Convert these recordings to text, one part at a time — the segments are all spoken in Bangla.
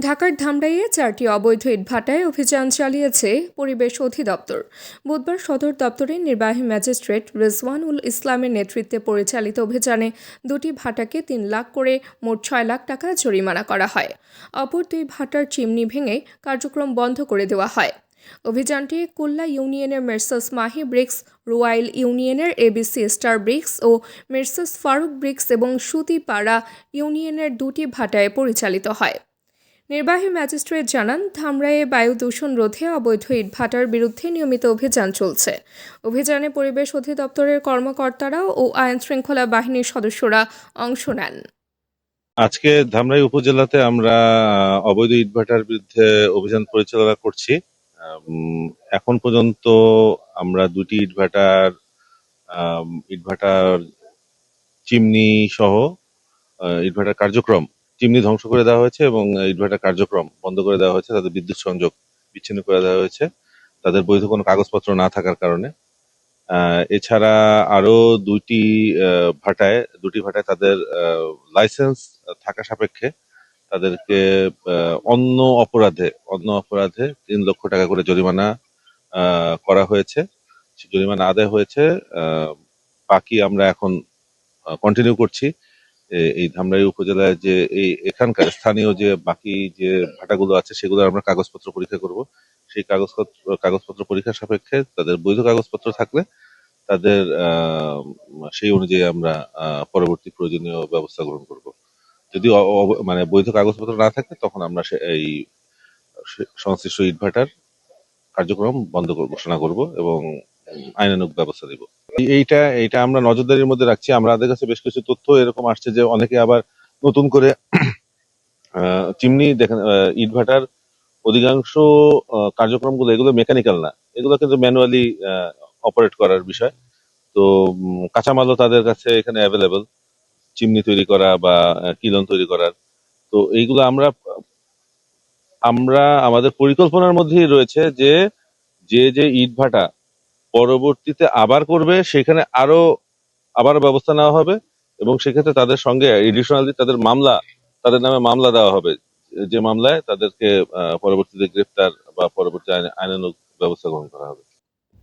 ঢাকার ধামরাইয়ে 4টি অবৈধ ইটভাটায় অভিযান চালিয়েছে পরিবেশ অধিদপ্তর। বুধবার সদর দপ্তরের নির্বাহী ম্যাজিস্ট্রেট রিজওয়ানুল ইসলামের নেতৃত্বে পরিচালিত অভিযানে দুটি ভাটাকে 3 লাখ করে মোট 6 লাখ টাকা জরিমানা করা হয়। অপর 2 ভাটার চিমনি ভেঙে কার্যক্রম বন্ধ করে দেওয়া হয়। অভিযানটি কুল্লা ইউনিয়নের মের্সাস মাহি ব্রিক্স, রুয়াইল ইউনিয়নের এবিসি স্টার ব্রিক্স ও মের্সাস ফারুক ব্রিক্স এবং সুতিপাড়া ইউনিয়নের 2টি ভাটায় পরিচালিত হয়। নির্বাহী ম্যাজিস্ট্রেট জানান, ধামরাইয়ে বায়ু দূষণ রোধে অবৈধ ইটভাটার বিরুদ্ধে নিয়মিত অভিযান চলছে। অভিযানে পরিবেশ অধিদপ্তরের কর্মকর্তারা ও আইন শৃঙ্খলা বাহিনীর সদস্যরা অংশ নেন। আজকে ধামরাই উপজেলাতে আমরা অবৈধ ইটভাটার বিরুদ্ধে অভিযান পরিচালনা করছি। এখন পর্যন্ত আমরা দুটি ইটভাটার চিমনি সহ ইটভাটার কার্যক্রম, চিমনি ধ্বংস করে দেওয়া হয়েছে এবং ইটভাটার কার্যক্রম বন্ধ করে দেওয়া হয়েছে। তাদের বিদ্যুৎ সংযোগ বিচ্ছিন্ন করে দেওয়া হয়েছে তাদের বৈধ কোনো কাগজপত্র না থাকার কারণে। এছাড়া আরো দুটি ভাটায় তাদের লাইসেন্স থাকা সাপেক্ষে তাদেরকে অন্য অপরাধে 3 লক্ষ টাকা করে জরিমানা করা হয়েছে। জরিমানা আদায় হয়েছে। বাকি আমরা এখন কন্টিনিউ করছি। এই ধামরাই উপজেলায় যে এখানকার স্থানীয় যে বাকি যে ভাটাগুলো আছে সেগুলো আমরা কাগজপত্র পরীক্ষা করব। সেই কাগজপত্র পরীক্ষার সাপেক্ষে তাদের বৈধ কাগজপত্র থাকলে তাদের সেই অনুযায়ী আমরা পরবর্তী প্রয়োজনীয় ব্যবস্থা গ্রহণ করব। যদি মানে বৈধ কাগজপত্র না থাকে তখন আমরা এই সংশ্লিষ্ট ইটভাটার কার্যক্রম বন্ধ ঘোষণা করব এবং আইনানুগ ব্যবস্থা দিব। এইটা আমরা নজরদারির মধ্যে রাখছি। আমাদের কাছে বেশ কিছু তথ্য এরকম আসছে যে অনেকে আবার নতুন করে চিমনি দেখেন, ইটভাটার অধিকাংশ কার্যক্রমগুলো এগুলো মেকানিক্যাল না, এগুলো কিন্তু ম্যানুয়ালি অপারেট করার বিষয়। তো কাঁচামালও তাদের কাছে এখানে অ্যাভেলেবল, চিমনি তৈরি করা বা কিলন তৈরি করার। তো এইগুলো আমরা আমাদের পরিকল্পনার মধ্যেই রয়েছে যে যে ইটভাটা পরবর্তীতে আবার করবে সেখানে আবার ব্যবস্থা নেওয়া হবে এবং সেক্ষেত্রে তাদের সঙ্গে এডিশনালি তাদের নামে মামলা দেওয়া হবে, যে মামলায় তাদেরকে পরবর্তীতে গ্রেফতার বা পরবর্তী আইনানুগ ব্যবস্থা গ্রহণ করা হবে।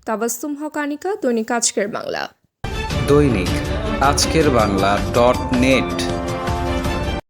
তাবাস্সুম হক আনিকা, দৈনিক আজকের বাংলা। দৈনিক আজকের বাংলা .net